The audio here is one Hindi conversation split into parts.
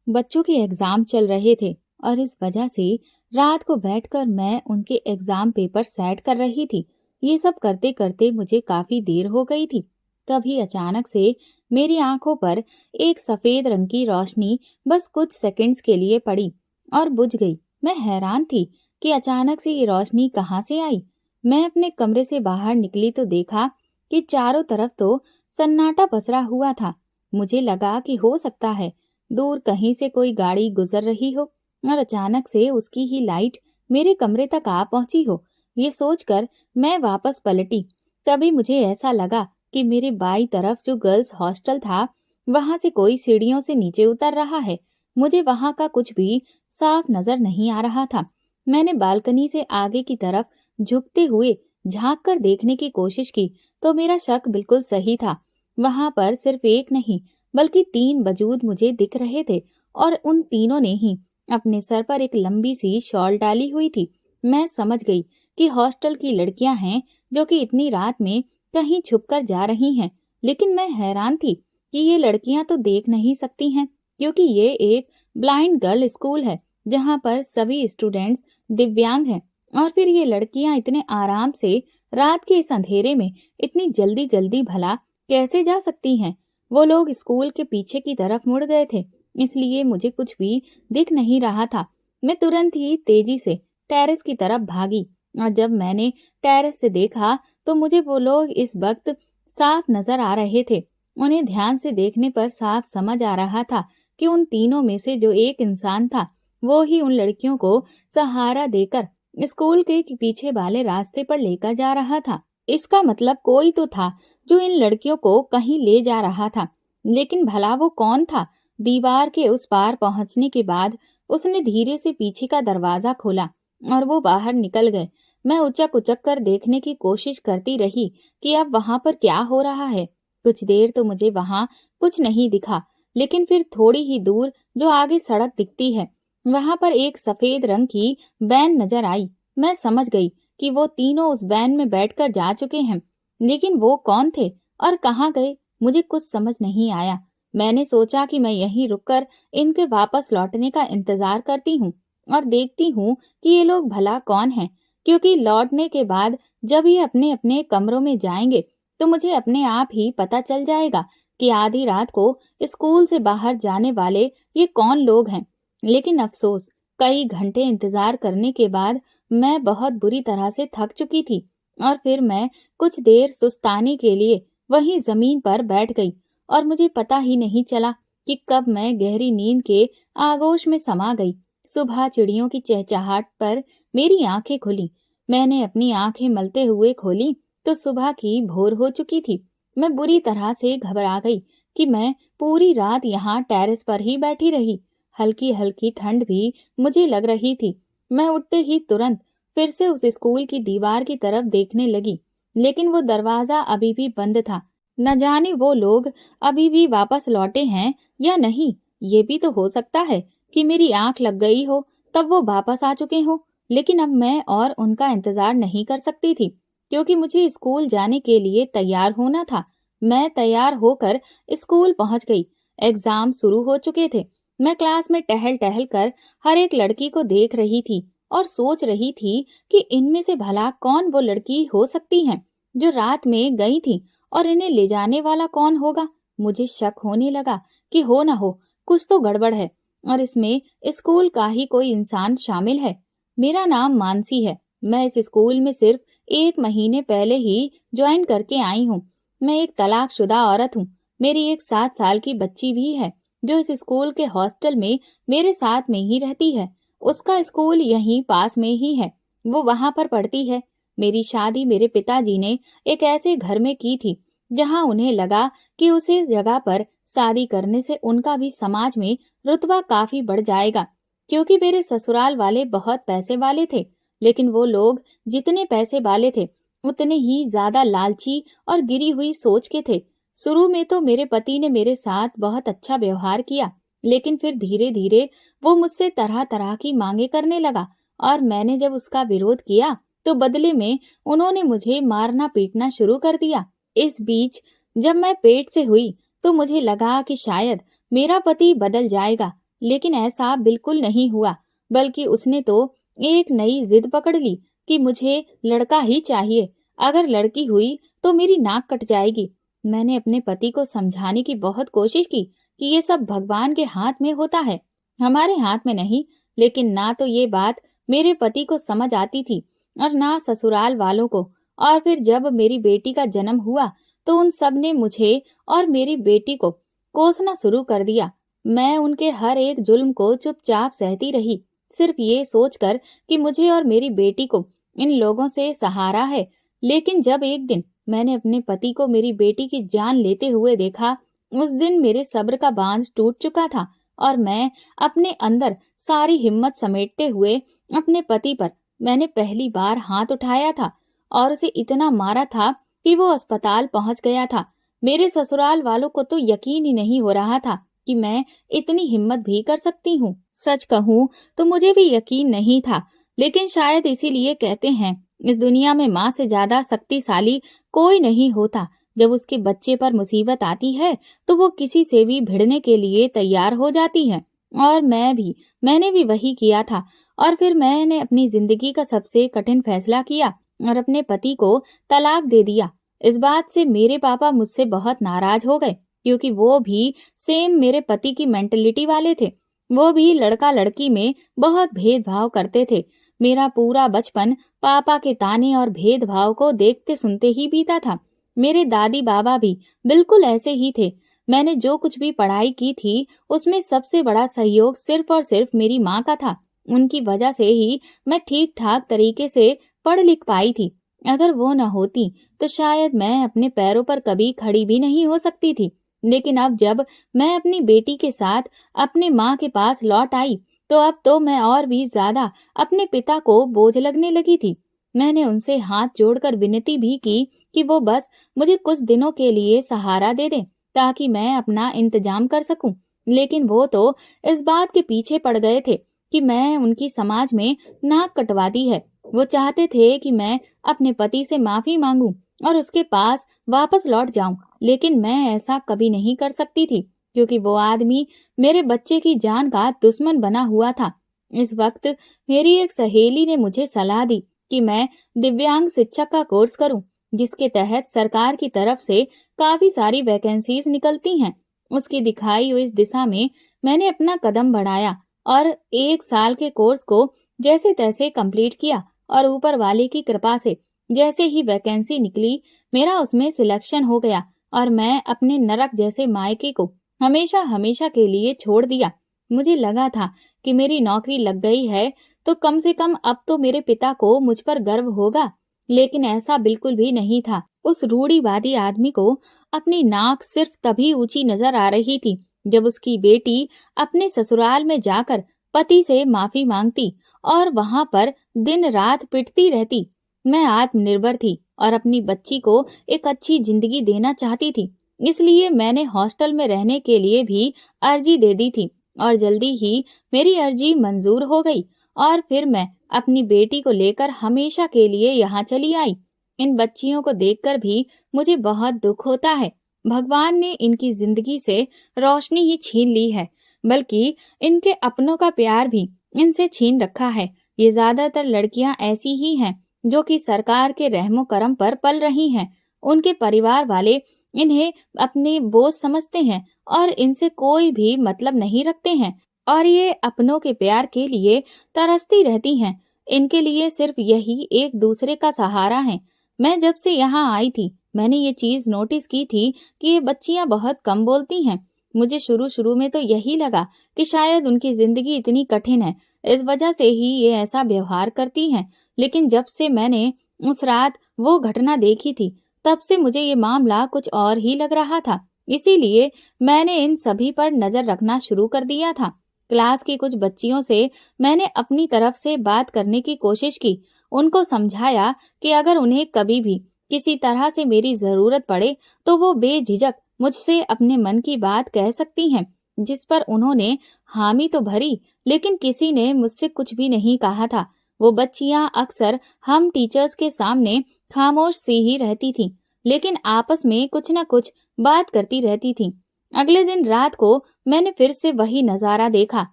बच्चों के एग्जाम चल रहे थे और इस वजह से रात को बैठकर मैं उनके एग्जाम पेपर सेट कर रही थी। ये सब करते करते मुझे काफी देर हो गई थी। तभी अचानक से मेरी आंखों पर एक सफेद रंग की रोशनी बस कुछ सेकंड्स के लिए पड़ी और बुझ गई। मैं हैरान थी कि अचानक से ये रोशनी कहाँ से आई। मैं अपने कमरे से बाहर निकली तो देखा कि चारों तरफ तो सन्नाटा पसरा हुआ था। मुझे लगा कि हो सकता है दूर कहीं से कोई गाड़ी गुजर रही हो और अचानक से उसकी ही लाइट मेरे कमरे तक आ पहुंची हो। ये सोचकर मैं वापस पलटी। तभी मुझे ऐसा लगा कि मेरे बाई तरफ जो गर्ल्स हॉस्टल था, वहां से कोई सीढ़ियों से नीचे उतर रहा है। मुझे वहां का कुछ भी साफ नजर नहीं आ रहा था। मैंने बालकनी से आगे की तरफ झुकते हुए झांक कर देखने की कोशिश की तो मेरा शक बिल्कुल सही था। वहां पर सिर्फ एक नहीं बल्कि 3 वजूद मुझे दिख रहे थे और उन तीनों ने ही अपने सर पर एक लंबी सी शॉल डाली हुई थी। मैं समझ गई कि हॉस्टल की लड़कियां हैं जो कि इतनी रात में कहीं छुपकर जा रही हैं। लेकिन मैं हैरान थी कि ये लड़कियां तो देख नहीं सकती हैं क्योंकि ये एक ब्लाइंड गर्ल स्कूल है जहां पर सभी स्टूडेंट्स दिव्यांग हैं। और फिर ये लड़कियां इतने आराम से रात के इस अंधेरे में इतनी जल्दी जल्दी भला कैसे जा सकती हैं। वो लोग स्कूल के पीछे की तरफ मुड़ गए थे, इसलिए मुझे कुछ भी दिख नहीं रहा था। मैं तुरंत ही तेजी से टेरेस की तरफ भागी और जब मैंने टेरेस से देखा तो मुझे वो लोग इस वक्त साफ नजर आ रहे थे। उन्हें ध्यान से देखने पर साफ समझ आ रहा था कि उन तीनों में से जो एक इंसान था वो ही उन लड़कियों को सहारा देकर स्कूल के पीछे वाले रास्ते पर लेकर जा रहा था। इसका मतलब कोई तो था जो इन लड़कियों को कहीं ले जा रहा था। लेकिन भला वो कौन था? दीवार के उस पार पहुंचने के बाद उसने धीरे से पीछे का दरवाजा खोला और वो बाहर निकल गए। मैं उचक उचक कर देखने की कोशिश करती रही कि अब वहां पर क्या हो रहा है। कुछ देर तो मुझे वहां कुछ नहीं दिखा, लेकिन फिर थोड़ी ही दूर जो आगे सड़क दिखती है वहां पर एक सफेद रंग की वैन नजर आई। मैं समझ गई कि वो तीनों उस वैन में बैठकर जा चुके हैं। लेकिन वो कौन थे और कहाँ गए, मुझे कुछ समझ नहीं आया। मैंने सोचा कि मैं यहीं रुककर इनके वापस लौटने का इंतजार करती हूँ और देखती हूँ कि ये लोग भला कौन हैं, क्योंकि लौटने के बाद जब ये अपने अपने कमरों में जाएंगे तो मुझे अपने आप ही पता चल जाएगा कि आधी रात को स्कूल से बाहर जाने वाले ये कौन लोग हैं। लेकिन अफसोस, कई घंटे इंतजार करने के बाद मैं बहुत बुरी तरह से थक चुकी थी और फिर मैं कुछ देर सुस्ताने के लिए वहीं जमीन पर बैठ गई और मुझे पता ही नहीं चला कि कब मैं गहरी नींद के आगोश में समा गई। सुबह चिड़ियों की चहचहाट पर मेरी आंखें खुली। मैंने अपनी आंखें मलते हुए खोली तो सुबह की भोर हो चुकी थी। मैं बुरी तरह से घबरा गई कि मैं पूरी रात यहाँ टेरेस पर ही बैठी रही। हल्की हल्की ठंड भी मुझे लग रही थी। मैं उठते ही तुरंत फिर से उस स्कूल की दीवार की तरफ देखने लगी, लेकिन वो दरवाजा अभी भी बंद था। न जाने वो लोग अभी भी वापस लौटे हैं या नहीं। ये भी तो हो सकता है कि मेरी आंख लग गई हो तब वो वापस आ चुके हो। लेकिन अब मैं और उनका इंतजार नहीं कर सकती थी क्योंकि मुझे स्कूल जाने के लिए तैयार होना था। मैं तैयार होकर स्कूल पहुंच गई। एग्जाम शुरू हो चुके थे। मैं क्लास में टहल टहल कर हर एक लड़की को देख रही थी और सोच रही थी कि इनमें से भला कौन वो लड़की हो सकती है जो रात में गई थी और इन्हें ले जाने वाला कौन होगा। मुझे शक होने लगा कि हो ना हो कुछ तो गड़बड़ है और इसमें स्कूल का ही कोई इंसान शामिल है। मेरा नाम मानसी है। मैं इस स्कूल में सिर्फ 1 महीने पहले ही ज्वाइन करके आई हूँ। मैं एक तलाकशुदा औरत हूँ। मेरी एक 7 साल की बच्ची भी है जो इस स्कूल के हॉस्टल में मेरे साथ में ही रहती है। उसका स्कूल यहीं पास में ही है, वो वहां पर पढ़ती है। मेरी शादी मेरे पिताजी ने एक ऐसे घर में की थी जहां उन्हें लगा कि उसी जगह पर शादी करने से उनका भी समाज में रुतबा काफी बढ़ जाएगा, क्योंकि मेरे ससुराल वाले बहुत पैसे वाले थे। लेकिन वो लोग जितने पैसे वाले थे उतने ही ज्यादा लालची और गिरी हुई सोच के थे। शुरू में तो मेरे पति ने मेरे साथ बहुत अच्छा व्यवहार किया, लेकिन फिर धीरे धीरे वो मुझसे तरह तरह की मांगे करने लगा और मैंने जब उसका विरोध किया तो बदले में उन्होंने मुझे मारना पीटना शुरू कर दिया। इस बीच जब मैं पेट से हुई तो मुझे लगा कि शायद मेरा पति बदल जाएगा, लेकिन ऐसा बिल्कुल नहीं हुआ, बल्कि उसने तो एक नई जिद पकड़ ली कि मुझे लड़का ही चाहिए। अगर लड़की हुई तो मेरी नाक कट जाएगी। मैंने अपने पति को समझाने की बहुत कोशिश की कि ये सब भगवान के हाथ में होता है, हमारे हाथ में नहीं। लेकिन ना तो ये बात मेरे पति को समझ आती थी और ना ससुराल वालों को। और फिर जब मेरी बेटी का जन्म हुआ तो उन सब ने मुझे और मेरी बेटी को कोसना शुरू कर दिया। मैं उनके हर एक जुल्म को चुपचाप सहती रही, सिर्फ ये सोचकर कि मुझे और मेरी बेटी को इन लोगों से सहारा है। लेकिन जब एक दिन मैंने अपने पति को मेरी बेटी की जान लेते हुए देखा, उस दिन मेरे सब्र का बांध टूट चुका था और मैं अपने अंदर सारी हिम्मत समेटते हुए अपने पति पर मैंने पहली बार हाथ उठाया था और उसे इतना मारा था कि वो अस्पताल पहुंच गया था। मेरे ससुराल वालों को तो यकीन ही नहीं हो रहा था कि मैं इतनी हिम्मत भी कर सकती हूँ। सच कहूँ तो मुझे भी यकीन नहीं था, लेकिन शायद इसीलिए कहते हैं इस दुनिया में माँ से ज्यादा शक्तिशाली कोई नहीं होता। जब उसके बच्चे पर मुसीबत आती है तो वो किसी से भी भिड़ने के लिए तैयार हो जाती है। और मैंने भी वही किया था। और फिर मैंने अपनी जिंदगी का सबसे कठिन फैसला किया और अपने पति को तलाक दे दिया। इस बात से मेरे पापा मुझसे बहुत नाराज हो गए, क्योंकि वो भी सेम मेरे पति की मेंटलिटी वाले थे। वो भी लड़का लड़की में बहुत भेदभाव करते थे। मेरा पूरा बचपन पापा के ताने और भेदभाव को देखते सुनते ही बीता था। मेरे दादी बाबा भी बिल्कुल ऐसे ही थे। मैंने जो कुछ भी पढ़ाई की थी उसमें सबसे बड़ा सहयोग सिर्फ और सिर्फ मेरी माँ का था। उनकी वजह से ही मैं ठीक ठाक तरीके से पढ़ लिख पाई थी। अगर वो न होती तो शायद मैं अपने पैरों पर कभी खड़ी भी नहीं हो सकती थी। लेकिन अब जब मैं अपनी बेटी के साथ अपने माँ के पास लौट आई तो अब तो मैं और भी ज्यादा अपने पिता को बोझ लगने लगी थी। मैंने उनसे हाथ जोड़कर विनती भी की कि वो बस मुझे कुछ दिनों के लिए सहारा दे दें ताकि मैं अपना इंतजाम कर सकूं। लेकिन वो तो इस बात के पीछे पड़ गए थे कि मैं उनकी समाज में नाक कटवा दी है। वो चाहते थे कि मैं अपने पति से माफी मांगूं और उसके पास वापस लौट जाऊं, लेकिन मैं ऐसा कभी नहीं कर सकती थी क्योंकि वो आदमी मेरे बच्चे की जान का दुश्मन बना हुआ था। इस वक्त मेरी एक सहेली ने मुझे सलाह दी कि मैं दिव्यांग शिक्षक का कोर्स करूं, जिसके तहत सरकार की तरफ से काफी सारी वैकेंसीज निकलती हैं। उसकी दिखाई हुई इस दिशा में मैंने अपना कदम बढ़ाया और 1 साल के कोर्स को जैसे तैसे कंप्लीट किया और ऊपर वाले की कृपा से जैसे ही वैकेंसी निकली मेरा उसमें सिलेक्शन हो गया और मैं अपने नरक जैसे मायके को हमेशा हमेशा के लिए छोड़ दिया। मुझे लगा था कि मेरी नौकरी लग गई है तो कम से कम अब तो मेरे पिता को मुझ पर गर्व होगा, लेकिन ऐसा बिल्कुल भी नहीं था। उस रूढ़िवादी आदमी को अपनी नाक सिर्फ तभी ऊंची नजर आ रही थी जब उसकी बेटी अपने ससुराल में जाकर पति से माफी मांगती और वहां पर दिन रात पिटती रहती। मैं आत्मनिर्भर थी और अपनी बच्ची को एक अच्छी जिंदगी देना चाहती थी, इसलिए मैंने हॉस्टल में रहने के लिए भी अर्जी दे दी थी और जल्दी ही मेरी अर्जी मंजूर हो गई और फिर मैं अपनी बेटी को लेकर हमेशा के लिए यहाँ चली आई। इन बच्चियों को देखकर भी मुझे बहुत दुख होता है। भगवान ने इनकी जिंदगी से रोशनी ही छीन ली है, बल्कि इनके अपनों का प्यार भी इनसे छीन रखा है। ये ज्यादातर लड़कियां ऐसी ही हैं जो कि सरकार के रहमो करम पर पल रही हैं। उनके परिवार वाले इन्हें अपने बोझ समझते हैं और इनसे कोई भी मतलब नहीं रखते हैं और ये अपनों के प्यार के लिए तरसती रहती हैं। इनके लिए सिर्फ यही एक दूसरे का सहारा है। मैं जब से यहाँ आई थी मैंने ये चीज नोटिस की थी कि ये बच्चियां बहुत कम बोलती हैं। मुझे शुरू शुरू में तो यही लगा कि शायद उनकी जिंदगी इतनी कठिन है, इस वजह से ही ये ऐसा व्यवहार करती हैं। लेकिन जब से मैंने उस रात वो घटना देखी थी तब से मुझे ये मामला कुछ और ही लग रहा था। इसीलिए मैंने इन सभी पर नजर रखना शुरू कर दिया था। क्लास की कुछ बच्चियों से मैंने अपनी तरफ से बात करने की कोशिश की, उनको समझाया कि अगर उन्हें कभी भी किसी तरह से मेरी जरूरत पड़े तो वो बेझिझक मुझसे अपने मन की बात कह सकती हैं। जिस पर उन्होंने हामी तो भरी, लेकिन किसी ने मुझसे कुछ भी नहीं कहा था। वो बच्चियां अक्सर हम टीचर्स के सामने खामोश सी ही रहती थीं, लेकिन आपस में कुछ न कुछ बात करती रहती थीं। अगले दिन रात को मैंने फिर से वही नजारा देखा।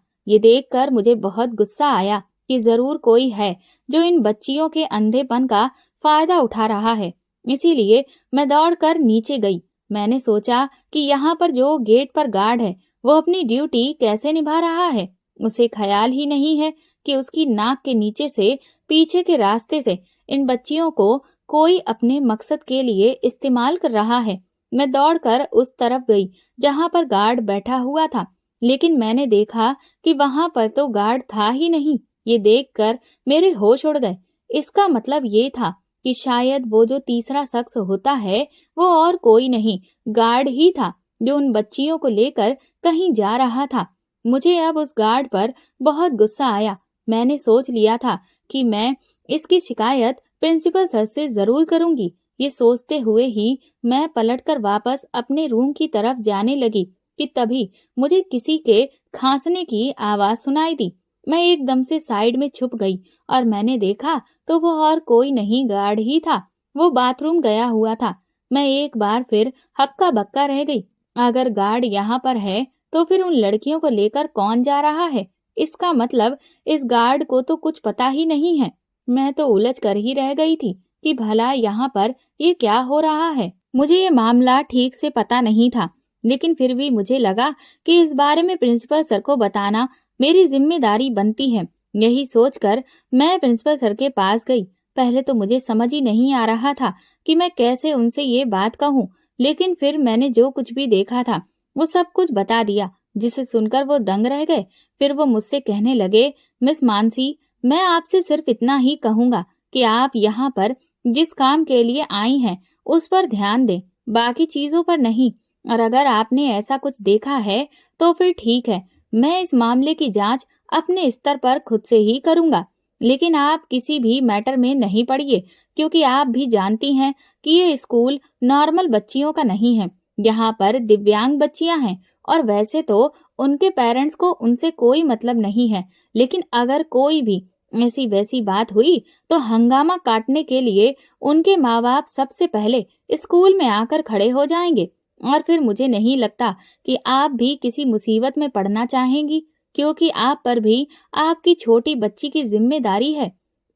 ये देखकर मुझे बहुत गुस्सा आया कि जरूर कोई है जो इन बच्चियों के अंधेपन का फायदा उठा रहा है। इसीलिए मैं दौड़कर नीचे गई। मैंने सोचा कि यहाँ पर जो गेट पर गार्ड है वो अपनी ड्यूटी कैसे निभा रहा है। उसे ख्याल ही नहीं है कि उसकी नाक के नीचे से पीछे के रास्ते से इन बच्चियों को कोई अपने मकसद के लिए इस्तेमाल कर रहा है। मैं दौड़कर उस तरफ गई जहां पर गार्ड बैठा हुआ था, लेकिन मैंने देखा कि वहां पर तो गार्ड था ही नहीं। ये देखकर मेरे होश उड़ गए। इसका मतलब ये था कि शायद वो जो तीसरा शख्स होता है वो और कोई नहीं, गार्ड ही था जो उन बच्चियों को लेकर कहीं जा रहा था। मुझे अब उस गार्ड पर बहुत गुस्सा आया। मैंने सोच लिया था कि मैं इसकी शिकायत प्रिंसिपल सर से जरूर करूंगी। ये सोचते हुए ही मैं पलटकर वापस अपने रूम की तरफ जाने लगी कि तभी मुझे किसी के खांसने की आवाज सुनाई दी। मैं एकदम से साइड में छुप गई और मैंने देखा तो वो और कोई नहीं, गार्ड ही था। वो बाथरूम गया हुआ था। मैं एक बार फिर हक्का बक्का रह गई। अगर गार्ड यहाँ पर है तो फिर उन लड़कियों को लेकर कौन जा रहा है? इसका मतलब इस गार्ड को तो कुछ पता ही नहीं है। मैं तो उलझ कर ही रह गई थी कि भला यहाँ पर ये क्या हो रहा है। मुझे ये मामला ठीक से पता नहीं था, लेकिन फिर भी मुझे लगा कि इस बारे में प्रिंसिपल सर को बताना मेरी जिम्मेदारी बनती है। यही सोचकर मैं प्रिंसिपल सर के पास गई। पहले तो मुझे समझ ही नहीं आ रहा था कि मैं कैसे उनसे ये बात कहूँ, लेकिन फिर मैंने जो कुछ भी देखा था वो सब कुछ बता दिया, जिसे सुनकर वो दंग रह गए। फिर वो मुझसे कहने लगे, मिस मानसी, मैं आपसे सिर्फ इतना ही कहूंगा कि आप यहाँ पर जिस काम के लिए आई हैं उस पर ध्यान दें, बाकी चीजों पर नहीं। और अगर आपने ऐसा कुछ देखा है तो फिर ठीक है, मैं इस मामले की जांच अपने स्तर पर खुद से ही करूंगा। लेकिन आप किसी भी मैटर में नहीं पड़िए, क्योंकि आप भी जानती हैं कि ये स्कूल नॉर्मल बच्चियों का नहीं है। यहाँ पर दिव्यांग बच्चियां हैं और वैसे तो उनके पेरेंट्स को उनसे कोई मतलब नहीं है, लेकिन अगर कोई भी ऐसी वैसी बात हुई तो हंगामा काटने के लिए उनके माँ बाप सबसे पहले स्कूल में आकर खड़े हो जाएंगे। और फिर मुझे नहीं लगता कि आप भी किसी मुसीबत में पड़ना चाहेंगी, क्योंकि आप पर भी आपकी छोटी बच्ची की जिम्मेदारी है।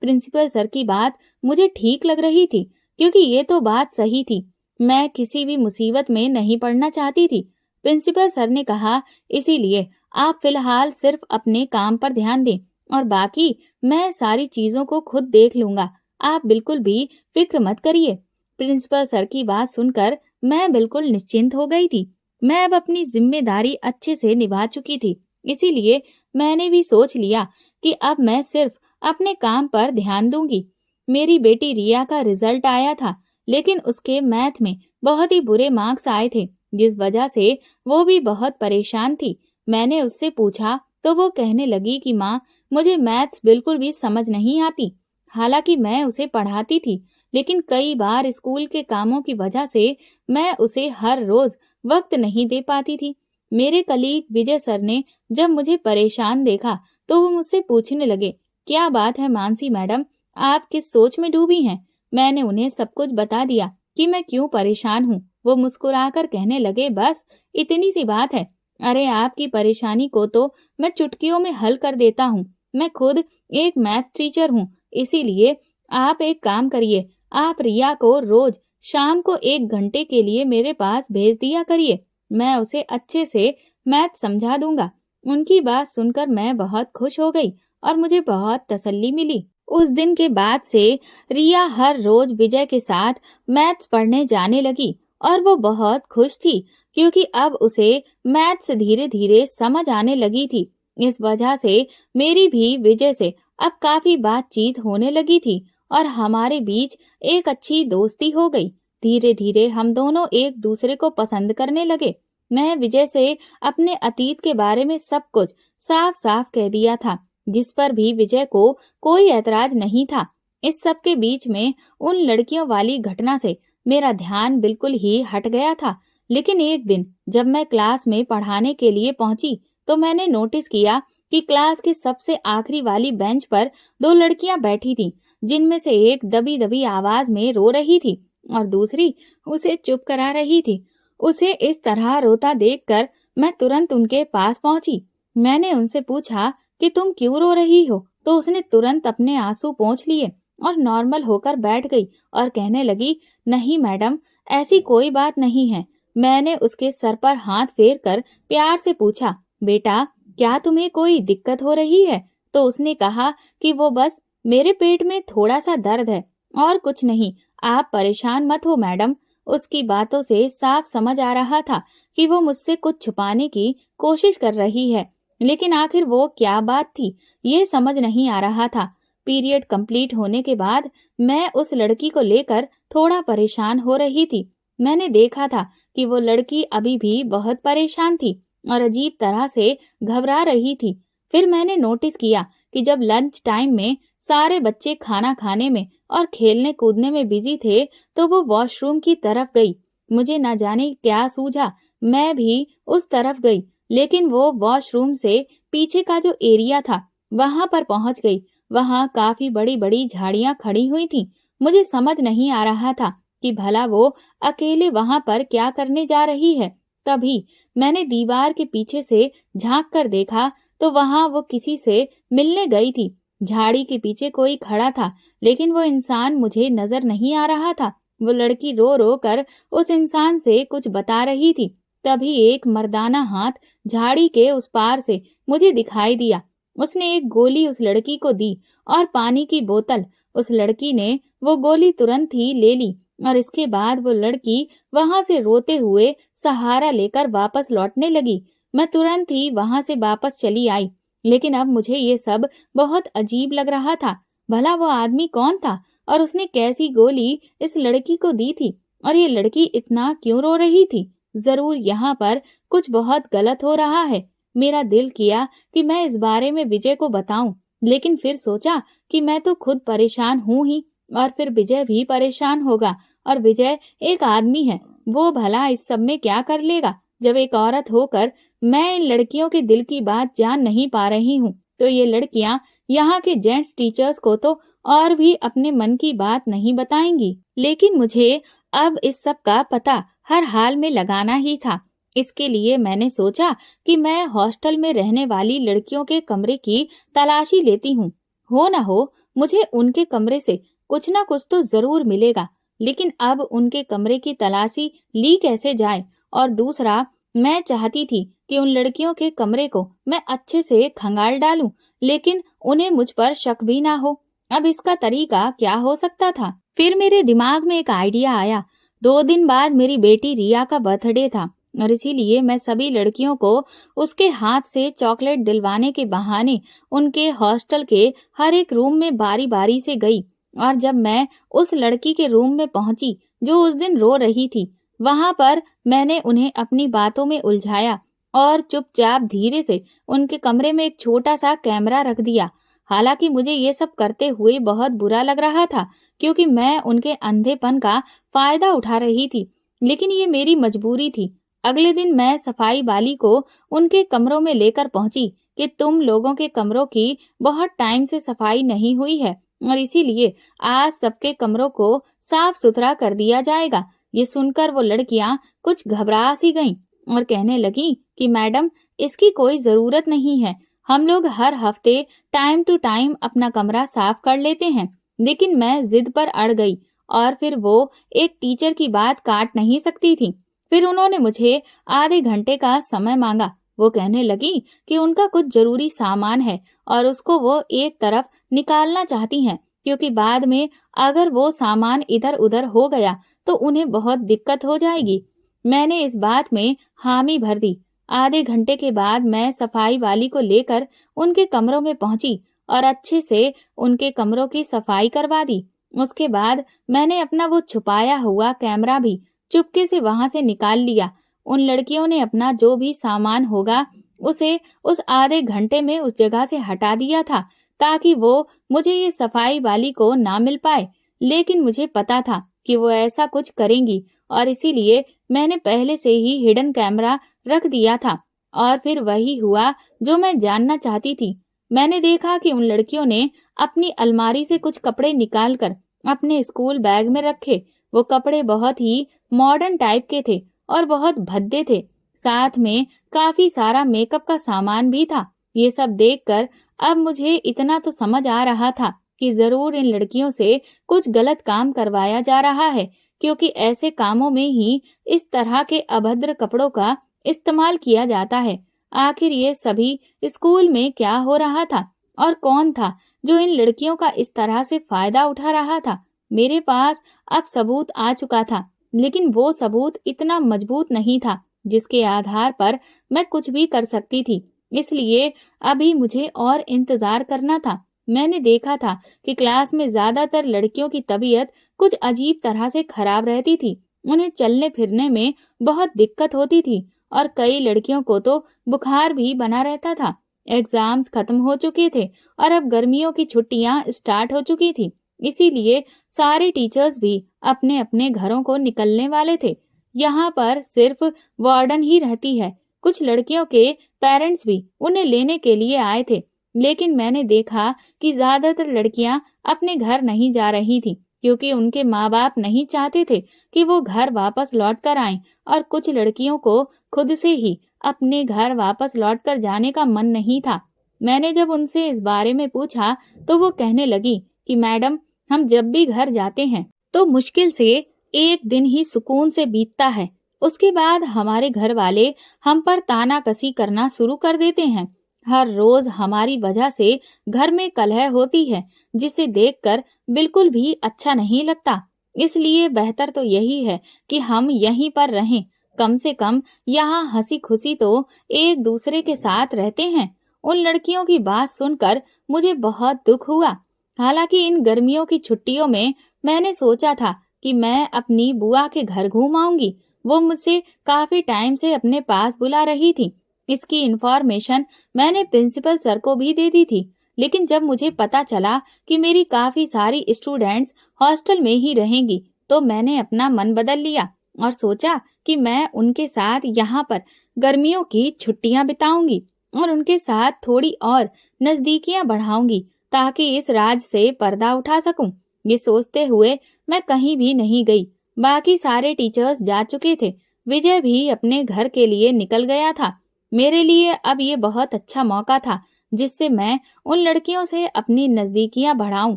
प्रिंसिपल सर की बात मुझे ठीक लग रही थी, क्योंकि ये तो बात सही थी। मैं किसी भी मुसीबत में नहीं पड़ना चाहती थी। प्रिंसिपल सर ने कहा, इसीलिए आप फिलहाल सिर्फ अपने काम पर ध्यान दें और बाकी मैं सारी चीजों को खुद देख लूंगा। आप बिल्कुल भी फिक्र मत करिए। प्रिंसिपल सर की बात सुनकर मैं बिल्कुल निश्चिंत हो गई थी। मैं अब अपनी जिम्मेदारी अच्छे से निभा चुकी थी, इसीलिए मैंने भी सोच लिया कि अब मैं सिर्फ अपने काम पर ध्यान दूंगी। मेरी बेटी रिया का रिजल्ट आया था, लेकिन उसके मैथ में बहुत ही बुरे मार्क्स आए थे, जिस वजह से वो भी बहुत परेशान थी। मैंने उससे पूछा तो वो कहने लगी कि माँ, मुझे मैथ्स बिल्कुल भी समझ नहीं आती। हालांकि मैं उसे पढ़ाती थी, लेकिन कई बार स्कूल के कामों की वजह से मैं उसे हर रोज वक्त नहीं दे पाती थी। मेरे कलीग विजय सर ने जब मुझे परेशान देखा तो वो मुझसे पूछने लगे, क्या बात है मानसी मैडम, आप किस सोच में डूबी हैं? मैंने उन्हें सब कुछ बता दिया कि मैं क्यों परेशान हूँ। वो मुस्कुराकर कहने लगे, बस इतनी सी बात है। अरे आपकी परेशानी को तो मैं चुटकियों में हल कर देता हूँ। मैं खुद एक मैथ टीचर हूँ, इसीलिए आप एक काम करिए, आप रिया को रोज शाम को 1 घंटे के लिए मेरे पास भेज दिया करिए। मैं उसे अच्छे से मैथ समझा दूंगा। उनकी बात सुनकर मैं बहुत खुश हो गई और मुझे बहुत तसल्ली मिली। उस दिन के बाद से रिया हर रोज विजय के साथ मैथ्स पढ़ने जाने लगी और वो बहुत खुश थी, क्योंकि अब उसे मैथ्स धीरे धीरे समझ आने लगी थी। इस वजह से मेरी भी विजय से अब काफी बातचीत होने लगी थी और हमारे बीच एक अच्छी दोस्ती हो गई। धीरे धीरे हम दोनों एक दूसरे को पसंद करने लगे। मैं विजय से अपने अतीत के बारे में सब कुछ साफ साफ कह दिया था, जिस पर भी विजय को कोई ऐतराज नहीं था। इस सब के बीच में उन लड़कियों वाली घटना से मेरा ध्यान बिल्कुल ही हट गया था। लेकिन एक दिन जब मैं क्लास में पढ़ाने के लिए पहुंची तो मैंने नोटिस किया कि क्लास के सबसे आखिरी वाली बेंच पर 2 लड़कियां बैठी थीं, जिनमें से एक दबी दबी आवाज में रो रही थी और दूसरी उसे चुप करा रही थी। उसे इस तरह रोता देखकर मैं तुरंत उनके पास पहुंची। मैंने उनसे पूछा कि तुम क्यों रो रही हो? तो उसने तुरंत अपने आंसू पोंछ लिए और नॉर्मल होकर बैठ गई और कहने लगी, नहीं मैडम, ऐसी कोई बात नहीं है। मैंने उसके सर पर हाथ फेर कर प्यार से पूछा, बेटा क्या तुम्हें कोई दिक्कत हो रही है? तो उसने कहा कि वो बस मेरे पेट में थोड़ा सा दर्द है और कुछ नहीं, आप परेशान मत हो मैडम। उसकी बातों से साफ समझ आ रहा था कि वो मुझसे कुछ छुपाने की कोशिश कर रही है, लेकिन आखिर वो क्या बात थी ये समझ नहीं आ रहा था। पीरियड कंप्लीट होने के बाद मैं उस लड़की को लेकर थोड़ा परेशान हो रही थी। मैंने देखा था कि वो लड़की अभी भी बहुत परेशान थी और अजीब तरह से घबरा रही थी। फिर मैंने नोटिस किया कि जब लंच टाइम में सारे बच्चे खाना खाने में और खेलने कूदने में बिजी थे, तो वो वॉशरूम की तरफ गई। मुझे न जाने क्या सूझा, मैं भी उस तरफ गई, लेकिन वो वॉशरूम से पीछे का जो एरिया था, वहां पर पहुंच गई। वहां काफी बड़ी-बड़ी झाड़ियां खड़ी हुई थीं। मुझे समझ नहीं आ रहा था कि भला वो अकेले वहां पर क्या करने जा रही है। तभी मैंने दीवार के पीछे से झांक कर देखा, तो वहां वो किसी से मिलने गई थी। झाड़ी के पीछे कोई खड़ा था, लेकिन वो इंसान मुझे नजर नहीं आ रहा था। वो लड़की रो रो कर उस इंसान से कुछ बता रही थी। तभी एक मर्दाना हाथ झाड़ी के उस पार से मुझे दिखाई दिया। उसने एक गोली उस लड़की को दी और पानी की बोतल। उस लड़की ने वो गोली तुरंत ही ले ली और इसके बाद वो लड़की वहां से रोते हुए सहारा लेकर वापस लौटने लगी। मैं तुरंत ही वहां से वापस चली आई, लेकिन अब मुझे ये सब बहुत अजीब लग रहा था। भला वो आदमी कौन था और उसने कैसी गोली इस लड़की को दी थी, और ये लड़की इतना क्यों रो रही थी? जरूर यहाँ पर कुछ बहुत गलत हो रहा है। मेरा दिल किया कि मैं इस बारे में विजय को बताऊं, लेकिन फिर सोचा कि मैं तो खुद परेशान हूं ही, और फिर विजय भी परेशान होगा। और विजय एक आदमी है, वो भला इस सब में क्या कर लेगा? जब एक औरत होकर मैं इन लड़कियों के दिल की बात जान नहीं पा रही हूँ, तो ये लड़कियां यहाँ के जेंट्स टीचर्स को तो और भी अपने मन की बात नहीं बताएंगी। लेकिन मुझे अब इस सब का पता हर हाल में लगाना ही था। इसके लिए मैंने सोचा कि मैं हॉस्टल में रहने वाली लड़कियों के कमरे की तलाशी लेती हूँ। हो न हो मुझे उनके कमरे से कुछ न कुछ तो जरूर मिलेगा। लेकिन अब उनके कमरे की तलाशी ली कैसे जाए? और दूसरा, मैं चाहती थी कि उन लड़कियों के कमरे को मैं अच्छे से खंगाल डालूं, लेकिन उन्हें मुझ पर शक भी ना हो। अब इसका तरीका क्या हो सकता था? फिर मेरे दिमाग में एक आइडिया आया। 2 दिन बाद मेरी बेटी रिया का बर्थडे था और इसीलिए मैं सभी लड़कियों को उसके हाथ से चॉकलेट दिलवाने के बहाने उनके हॉस्टल के हर एक रूम में बारी बारी से गई। और जब मैं उस लड़की के रूम में पहुंची जो उस दिन रो रही थी, वहां पर मैंने उन्हें अपनी बातों में उलझाया और चुपचाप धीरे से उनके कमरे में एक छोटा सा कैमरा रख दिया। हालांकि मुझे ये सब करते हुए बहुत बुरा लग रहा था, क्योंकि मैं उनके अंधेपन का फायदा उठा रही थी, लेकिन ये मेरी मजबूरी थी। अगले दिन मैं सफाई वाली को उनके कमरों में लेकर पहुंची कि तुम लोगों के कमरों की बहुत टाइम से सफाई नहीं हुई है और इसीलिए आज सबके कमरों को साफ सुथरा कर दिया जाएगा। ये सुनकर वो लड़कियां कुछ घबरा सी गईं और कहने लगी कि मैडम, इसकी कोई जरूरत नहीं है, हम लोग हर हफ्ते टाइम टू टाइम अपना कमरा साफ कर लेते हैं। लेकिन मैं जिद पर अड़ गई और फिर वो एक टीचर की बात काट नहीं सकती थी। फिर उन्होंने मुझे आधे घंटे का समय मांगा। वो कहने लगी कि उनका कुछ जरूरी सामान है और उसको वो एक तरफ निकालना चाहती हैं, क्योंकि बाद में अगर वो सामान इधर उधर हो गया तो उन्हें बहुत दिक्कत हो जाएगी। मैंने इस बात में हामी भर दी। आधे घंटे के बाद मैं सफाई वाली को लेकर उनके कमरों में पहुंची और अच्छे से उनके कमरों की सफाई करवा दी। उसके बाद मैंने अपना वो छुपाया हुआ कैमरा भी चुपके से वहां से निकाल लिया। उन लड़कियों ने अपना जो भी सामान होगा उसे उस आधे घंटे में उस जगह से हटा दिया था, ताकि वो मुझे ये सफाई वाली को ना मिल पाए। लेकिन मुझे पता था कि वो ऐसा कुछ करेंगी और इसीलिए मैंने पहले से ही हिडन कैमरा रख दिया था। और फिर वही हुआ जो मैं जानना चाहती थी। मैंने देखा कि उन लड़कियों ने अपनी अलमारी से कुछ कपड़े निकालकर अपने स्कूल बैग में रखे। वो कपड़े बहुत ही मॉडर्न टाइप के थे और बहुत भद्दे थे। साथ में काफी सारा मेकअप का सामान भी था। ये सब देखकर अब मुझे इतना तो समझ आ रहा था कि जरूर इन लड़कियों से कुछ गलत काम करवाया जा रहा है, क्योंकि ऐसे कामों में ही इस तरह के अभद्र कपड़ों का इस्तेमाल किया जाता है। आखिर ये सभी स्कूल में क्या हो रहा था और कौन था जो इन लड़कियों का इस तरह से फायदा उठा रहा था? मेरे पास अब सबूत आ चुका था, लेकिन वो सबूत इतना मजबूत नहीं था जिसके आधार पर मैं कुछ भी कर सकती थी। इसलिए अभी मुझे और इंतजार करना था। मैंने देखा था कि क्लास में ज्यादातर लड़कियों की तबीयत कुछ अजीब तरह से खराब रहती थी। उन्हें चलने फिरने में बहुत दिक्कत होती थी और कई लड़कियों को तो बुखार भी बना रहता था। एग्जाम्स खत्म हो चुके थे और अब गर्मियों की छुट्टियां स्टार्ट हो चुकी थी। इसीलिए सारे टीचर्स भी अपने अपने घरों को निकलने वाले थे। यहाँ पर सिर्फ वार्डन ही रहती है। कुछ लड़कियों के पेरेंट्स भी उन्हें लेने के लिए आए थे, लेकिन मैंने देखा कि ज्यादातर लड़कियां अपने घर नहीं जा रही थी, क्योंकि उनके माँ बाप नहीं चाहते थे कि वो घर वापस लौट कर आएं, और कुछ लड़कियों को खुद से ही अपने घर वापस लौट कर जाने का मन नहीं था। मैंने जब उनसे इस बारे में पूछा तो वो कहने लगी कि मैडम, हम जब भी घर जाते हैं तो मुश्किल से एक दिन ही सुकून से बीतता है। उसके बाद हमारे घर वाले हम पर तानाकसी करना शुरू कर देते हैं। हर रोज हमारी वजह से घर में कलह होती है, जिसे देखकर बिल्कुल भी अच्छा नहीं लगता। इसलिए बेहतर तो यही है कि हम यहीं पर रहें। कम से कम यहाँ हंसी खुशी तो एक दूसरे के साथ रहते हैं। उन लड़कियों की बात सुनकर मुझे बहुत दुख हुआ। हालांकि इन गर्मियों की छुट्टियों में मैंने सोचा था कि मैं अपनी बुआ के घर घूम आऊंगी। वो मुझसे काफी टाइम से अपने पास बुला रही थी। इसकी इन्फॉर्मेशन मैंने प्रिंसिपल सर को भी दे दी थी, लेकिन जब मुझे पता चला कि मेरी काफी सारी स्टूडेंट्स हॉस्टल में ही रहेंगी, तो मैंने अपना मन बदल लिया और सोचा कि मैं उनके साथ यहाँ पर गर्मियों की छुट्टियां बिताऊंगी और उनके साथ थोड़ी और नजदीकियां बढ़ाऊंगी, ताकि इस राज से पर्दा उठा सकूं। ये सोचते हुए मैं कहीं भी नहीं गई। बाकी सारे टीचर्स जा चुके थे। विजय भी अपने घर के लिए निकल गया था। मेरे लिए अब ये बहुत अच्छा मौका था जिससे मैं उन लड़कियों से अपनी नजदीकियां बढ़ाऊं।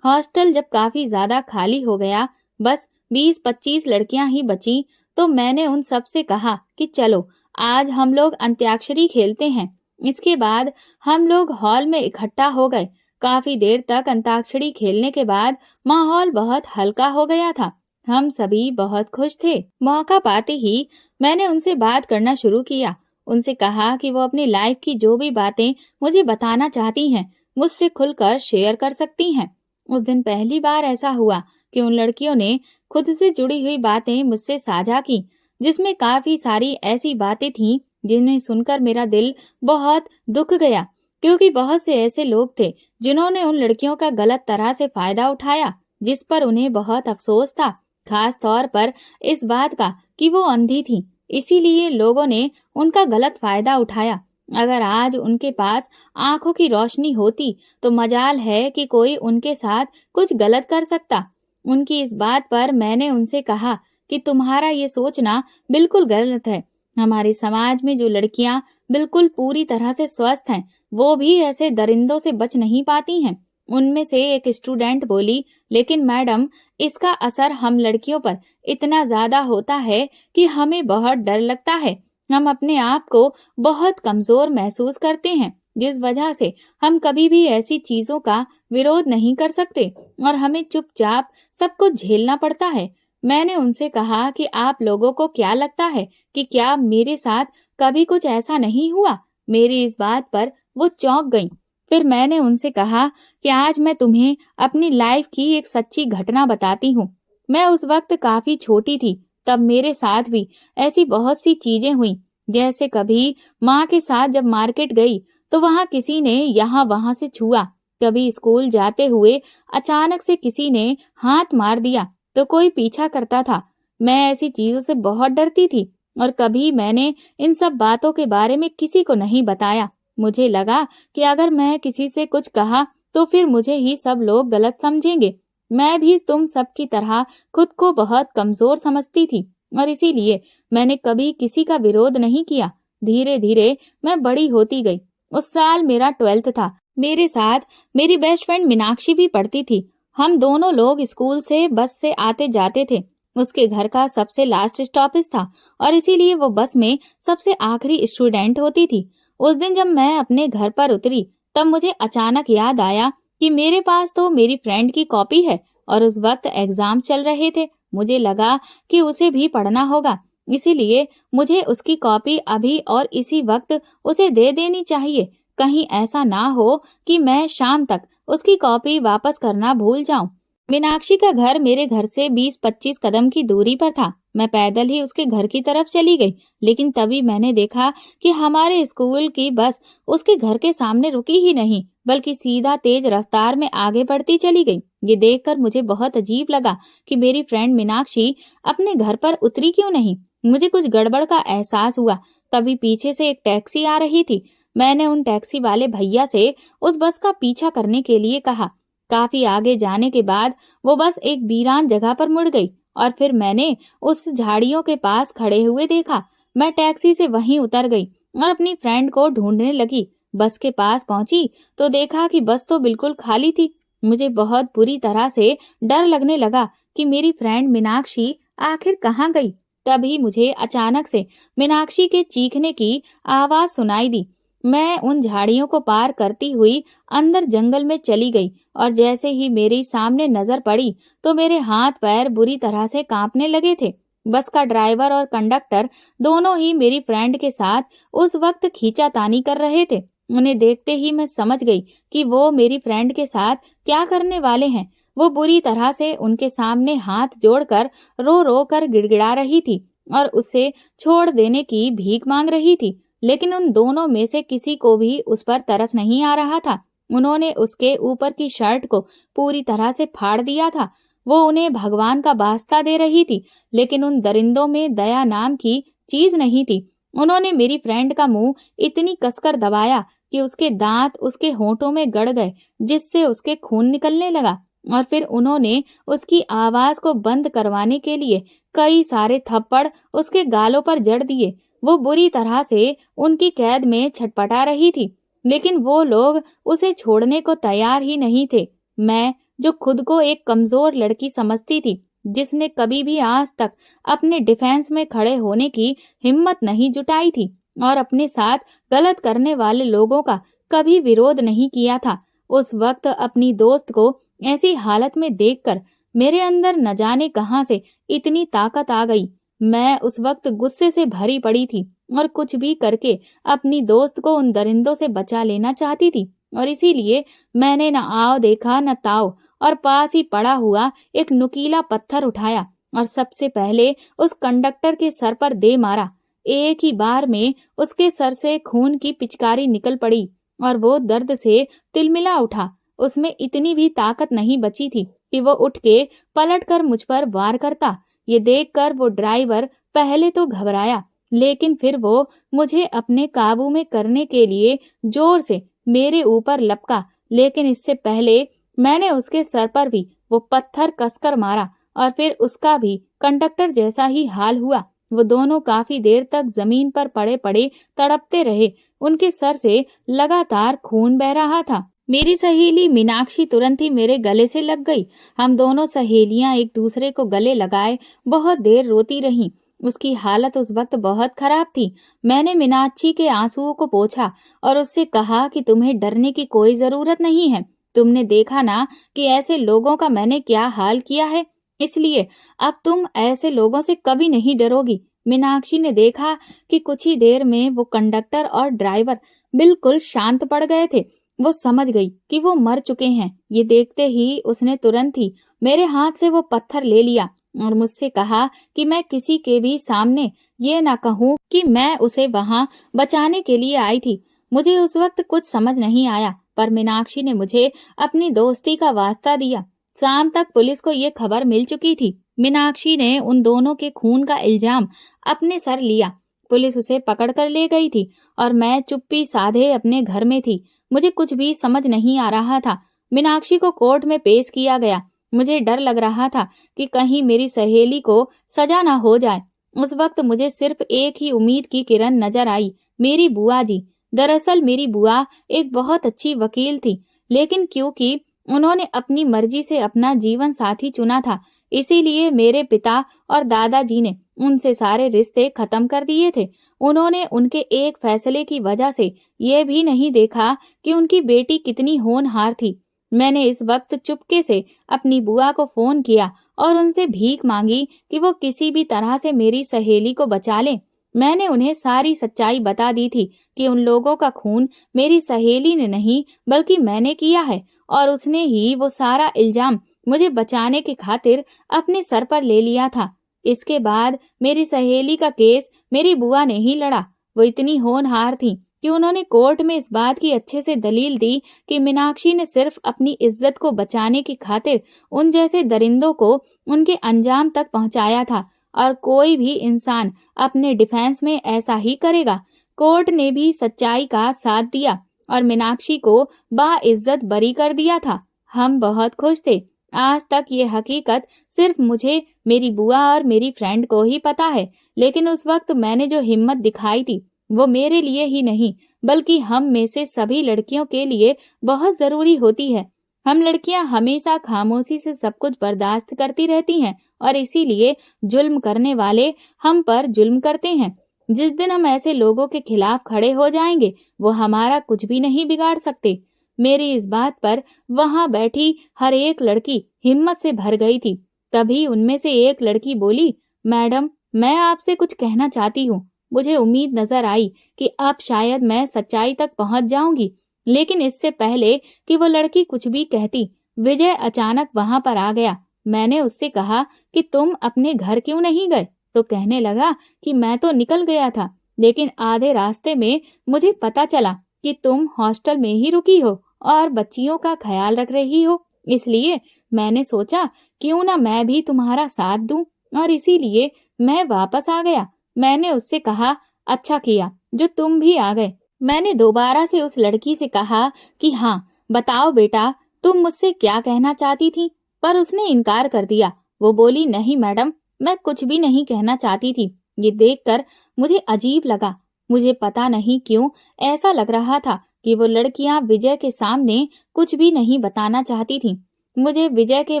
हॉस्टल जब काफी ज्यादा खाली हो गया, बस 20-25 लड़कियां ही बची, तो मैंने उन सब से कहा कि चलो आज हम लोग अंत्याक्षरी खेलते हैं। इसके बाद हम लोग हॉल में इकट्ठा हो गए। काफी देर तक अंताक्षरी खेलने के बाद माहौल बहुत हल्का हो गया था। हम सभी बहुत खुश थे। मौका पाते ही मैंने उनसे बात करना शुरू किया। उनसे कहा कि वो अपनी लाइफ की जो भी बातें मुझे बताना चाहती हैं, मुझसे खुलकर शेयर कर सकती हैं। उस दिन पहली बार ऐसा हुआ कि उन लड़कियों ने खुद से जुड़ी हुई बातें मुझसे साझा की, जिसमें काफी सारी ऐसी बातें थीं जिन्हें सुनकर मेरा दिल बहुत दुख गया, क्योंकि बहुत से ऐसे लोग थे जिन्होंने उन लड़कियों का गलत तरह से फायदा उठाया, जिस पर उन्हें बहुत अफसोस था। खास तौर पर इस बात का कि वो अंधी थी, इसीलिए लोगों ने उनका गलत फायदा उठाया। अगर आज उनके पास आंखों की रोशनी होती तो मजाल है कि कोई उनके साथ कुछ गलत कर सकता। उनकी इस बात पर मैंने उनसे कहा कि तुम्हारा ये सोचना बिल्कुल गलत है। हमारे समाज में जो लड़कियां बिल्कुल पूरी तरह से स्वस्थ हैं, वो भी ऐसे दरिंदों से बच नहीं पाती हैं। उनमें से एक स्टूडेंट बोली, लेकिन मैडम, इसका असर हम लड़कियों पर इतना ज्यादा होता है कि हमें बहुत डर लगता है। हम अपने आप को बहुत कमजोर महसूस करते हैं, जिस वजह से हम कभी भी ऐसी चीजों का विरोध नहीं कर सकते और हमें चुपचाप सब कुछ झेलना पड़ता है। मैंने उनसे कहा कि आप लोगों को क्या लगता है कि क्या मेरे साथ कभी कुछ ऐसा नहीं हुआ? मेरी इस बात पर वो चौंक गईं। फिर मैंने उनसे कहा कि आज मैं तुम्हें अपनी लाइफ की एक सच्ची घटना बताती हूँ। मैं उस वक्त काफी छोटी थी, तब मेरे साथ भी ऐसी बहुत सी चीजें हुई। जैसे कभी माँ के साथ जब मार्केट गई तो वहाँ किसी ने यहाँ वहाँ से छुआ। कभी स्कूल जाते हुए अचानक से किसी ने हाथ मार दिया तो कोई पीछा करता था। मैं ऐसी चीजों से बहुत डरती थी और कभी मैंने इन सब बातों के बारे में किसी को नहीं बताया। मुझे लगा कि अगर मैं किसी से कुछ कहा तो फिर मुझे ही सब लोग गलत समझेंगे। मैं भी तुम सब की तरह खुद को बहुत कमजोर समझती थी। और इसीलिए मैंने कभी किसी का विरोध नहीं किया। धीरे धीरे मैं बड़ी होती गई। उस साल मेरा 12th था। मेरे साथ मेरी बेस्ट फ्रेंड मीनाक्षी भी पढ़ती थी। हम दोनों लोग स्कूल से बस से आते जाते थे। उसके घर का सबसे लास्ट स्टॉपेज था और इसीलिए वो बस में सबसे आखिरी स्टूडेंट होती थी। उस दिन जब मैं अपने घर पर उतरी, तब मुझे अचानक याद आया कि मेरे पास तो मेरी फ्रेंड की कॉपी है और उस वक्त एग्जाम चल रहे थे। मुझे लगा कि उसे भी पढ़ना होगा, इसीलिए मुझे उसकी कॉपी अभी और इसी वक्त उसे दे देनी चाहिए। कहीं ऐसा ना हो कि मैं शाम तक उसकी कॉपी वापस करना भूल जाऊं। मीनाक्षी का घर मेरे घर से 20-25 कदम की दूरी पर था। मैं पैदल ही उसके घर की तरफ चली गई, लेकिन तभी मैंने देखा कि हमारे स्कूल की बस उसके घर के सामने रुकी ही नहीं, बल्कि सीधा तेज रफ्तार में आगे बढ़ती चली गई। ये देखकर मुझे बहुत अजीब लगा कि मेरी फ्रेंड मीनाक्षी अपने घर पर उतरी क्यों नहीं। मुझे कुछ गड़बड़ का एहसास हुआ। तभी पीछे से एक टैक्सी आ रही थी। मैंने उन टैक्सी वाले भैया से उस बस का पीछा करने के लिए कहा। काफी आगे जाने के बाद वो बस एक वीरान जगह पर मुड़ गई और फिर मैंने उस झाड़ियों के पास खड़े हुए देखा। मैं टैक्सी से वहीं उतर गई और अपनी फ्रेंड को ढूंढने लगी। बस के पास पहुंची तो देखा कि बस तो बिल्कुल खाली थी। मुझे बहुत बुरी तरह से डर लगने लगा कि मेरी फ्रेंड मीनाक्षी आखिर कहाँ गई। तभी मुझे अचानक से मीनाक्षी के चीखने की आवाज सुनाई दी। मैं उन झाड़ियों को पार करती हुई अंदर जंगल में चली गई और जैसे ही मेरे सामने नजर पड़ी तो मेरे हाथ पैर बुरी तरह से कांपने लगे थे। बस का ड्राइवर और कंडक्टर दोनों ही मेरी फ्रेंड के साथ उस वक्त खींचातानी कर रहे थे। उन्हें देखते ही मैं समझ गई कि वो मेरी फ्रेंड के साथ क्या करने वाले हैं। वो बुरी तरह से उनके सामने हाथ जोड़कर रो रो कर गिड़गिड़ा रही थी और उसे छोड़ देने की भीख मांग रही थी। लेकिन उन दोनों में से किसी को भी उस पर तरस नहीं आ रहा था। उन्होंने उसके ऊपर की शर्ट को पूरी तरह से फाड़ दिया था। वो उन्हें भगवान का वास्ता दे रही थी, लेकिन उन दरिंदों में दया नाम की चीज नहीं थी। उन्होंने मेरी फ्रेंड का मुंह इतनी कसकर दबाया कि उसके दांत उसके होंठों में गड़ गए, जिससे उसके खून निकलने लगा। और फिर उन्होंने उसकी आवाज को बंद करवाने के लिए कई सारे थप्पड़ उसके गालों पर जड़ दिए। वो बुरी तरह से उनकी कैद में छटपटा रही थी, लेकिन वो लोग उसे छोड़ने को तैयार ही नहीं थे। मैं, जो खुद को एक कमजोर लड़की समझती थी, जिसने कभी भी आज तक अपने डिफेंस में खड़े होने की हिम्मत नहीं जुटाई थी और अपने साथ गलत करने वाले लोगों का कभी विरोध नहीं किया था, उस वक्त अपनी दोस्त को ऐसी हालत में देखकर मेरे अंदर न जाने कहां से इतनी ताकत आ गई। मैं उस वक्त गुस्से से भरी पड़ी थी और कुछ भी करके अपनी दोस्त को उन दरिंदों से बचा लेना चाहती थी। और इसीलिए मैंने न आओ देखा न ताओ और पास ही पड़ा हुआ एक नुकीला पत्थर उठाया और सबसे पहले उस कंडक्टर के सर पर दे मारा। एक ही बार में उसके सर से खून की पिचकारी निकल पड़ी और वो दर्द से तिलमिला उठा। उसमें इतनी भी ताकत नहीं बची थी कि वो उठ के पलट कर मुझ पर वार करता। ये देखकर वो ड्राइवर पहले तो घबराया, लेकिन फिर वो मुझे अपने काबू में करने के लिए जोर से मेरे ऊपर लपका। लेकिन इससे पहले मैंने उसके सर पर भी वो पत्थर कसकर मारा और फिर उसका भी कंडक्टर जैसा ही हाल हुआ। वो दोनों काफी देर तक जमीन पर पड़े पड़े तड़पते रहे। उनके सर से लगातार खून बह रहा था। मेरी सहेली मीनाक्षी तुरंत ही मेरे गले से लग गई। हम दोनों सहेलियां एक दूसरे को गले लगाए बहुत देर रोती रहीं। उसकी हालत उस वक्त बहुत खराब थी। मैंने मीनाक्षी के आंसुओं को पोंछा और उससे कहा कि तुम्हें डरने की कोई जरूरत नहीं है। तुमने देखा ना कि ऐसे लोगों का मैंने क्या हाल किया है, इसलिए अब तुम ऐसे लोगों से कभी नहीं डरोगी। मीनाक्षी ने देखा कि कुछ ही देर में वो कंडक्टर और ड्राइवर बिल्कुल शांत पड़ गए थे। वो समझ गई कि वो मर चुके हैं। ये देखते ही उसने तुरंत ही मेरे हाथ से वो पत्थर ले लिया और मुझसे कहा कि मैं किसी के भी सामने ये ना कहूँ कि मैं उसे वहां बचाने के लिए आई थी। मुझे उस वक्त कुछ समझ नहीं आया, पर मीनाक्षी ने मुझे अपनी दोस्ती का वास्ता दिया। शाम तक पुलिस को ये खबर मिल चुकी थी। मीनाक्षी ने उन दोनों के खून का इल्जाम अपने सर लिया। पुलिस उसे पकड़ कर ले गई थी और मैं चुप्पी साधे अपने घर में थी। मुझे कुछ भी समझ नहीं आ रहा था। मीनाक्षी को कोर्ट में पेश किया गया। मुझे डर लग रहा था कि कहीं मेरी सहेली को सजा ना हो जाए। उस वक्त मुझे सिर्फ एक ही उम्मीद की किरण नजर आई, मेरी बुआ जी। दरअसल मेरी बुआ एक बहुत अच्छी वकील थी, लेकिन क्योंकि उन्होंने अपनी मर्जी से अपना जीवन साथी चुना था, इसीलिए मेरे पिता और दादाजी ने उनसे सारे रिश्ते खत्म कर दिए थे। उन्होंने उनके एक फैसले की वजह से ये भी नहीं देखा कि उनकी बेटी कितनी होनहार थी। मैंने इस वक्त चुपके से अपनी बुआ को फोन किया और उनसे भीख मांगी कि वो किसी भी तरह से मेरी सहेली को बचा लें। मैंने उन्हें सारी सच्चाई बता दी थी कि उन लोगों का खून मेरी सहेली ने नहीं बल्कि मैंने किया है, और उसने ही वो सारा इल्जाम मुझे बचाने की खातिर अपने सर पर ले लिया था। इसके बाद मेरी सहेली का केस मेरी बुआ ने ही लड़ा। वो इतनी होनहार थी कि उन्होंने कोर्ट में इस बात की अच्छे से दलील दी कि मीनाक्षी ने सिर्फ अपनी इज्जत को बचाने की खातिर उन जैसे दरिंदों को उनके अंजाम तक पहुंचाया था, और कोई भी इंसान अपने डिफेंस में ऐसा ही करेगा। कोर्ट ने भी सच्चाई का साथ दिया और मीनाक्षी को बाइज्जत बरी कर दिया था। हम बहुत खुश थे। आज तक ये हकीकत सिर्फ मुझे, मेरी बुआ और मेरी फ्रेंड को ही पता है, लेकिन उस वक्त मैंने जो हिम्मत दिखाई थी वो मेरे लिए ही नहीं बल्कि हम में से सभी लड़कियों के लिए बहुत जरूरी होती है। हम लड़कियां हमेशा खामोशी से सब कुछ बर्दाश्त करती रहती हैं, और इसीलिए जुल्म करने वाले हम पर जुल्म करते हैं। जिस दिन हम ऐसे लोगों के खिलाफ खड़े हो जाएंगे, वो हमारा कुछ भी नहीं बिगाड़ सकते। मेरी इस बात पर वहां बैठी हर एक लड़की हिम्मत से भर गई थी। तभी उनमें से एक लड़की बोली, मैडम, मैं आपसे कुछ कहना चाहती हूँ। मुझे उम्मीद नजर आई कि अब शायद मैं सच्चाई तक पहुंच जाऊंगी, लेकिन इससे पहले कि वो लड़की कुछ भी कहती, विजय अचानक वहां पर आ गया। मैंने उससे कहा कि तुम अपने घर क्यों नहीं गए? तो कहने लगा कि मैं तो निकल गया था, लेकिन आधे रास्ते में मुझे पता चला कि तुम हॉस्टल में ही रुकी हो और बच्चियों का ख्याल रख रही हो, इसलिए मैंने सोचा क्यों ना मैं भी तुम्हारा साथ दूं, और इसीलिए मैं वापस आ गया। मैंने उससे कहा, अच्छा किया जो तुम भी आ गए। मैंने दोबारा से उस लड़की से कहा कि हाँ, बताओ बेटा, तुम मुझसे क्या कहना चाहती थी? पर उसने इनकार कर दिया। वो बोली, नहीं मैडम, मैं कुछ भी नहीं कहना चाहती थी। ये देखकर मुझे अजीब लगा। मुझे पता नहीं क्यों ऐसा लग रहा था कि वो लड़कियां विजय के सामने कुछ भी नहीं बताना चाहती थीं। मुझे विजय के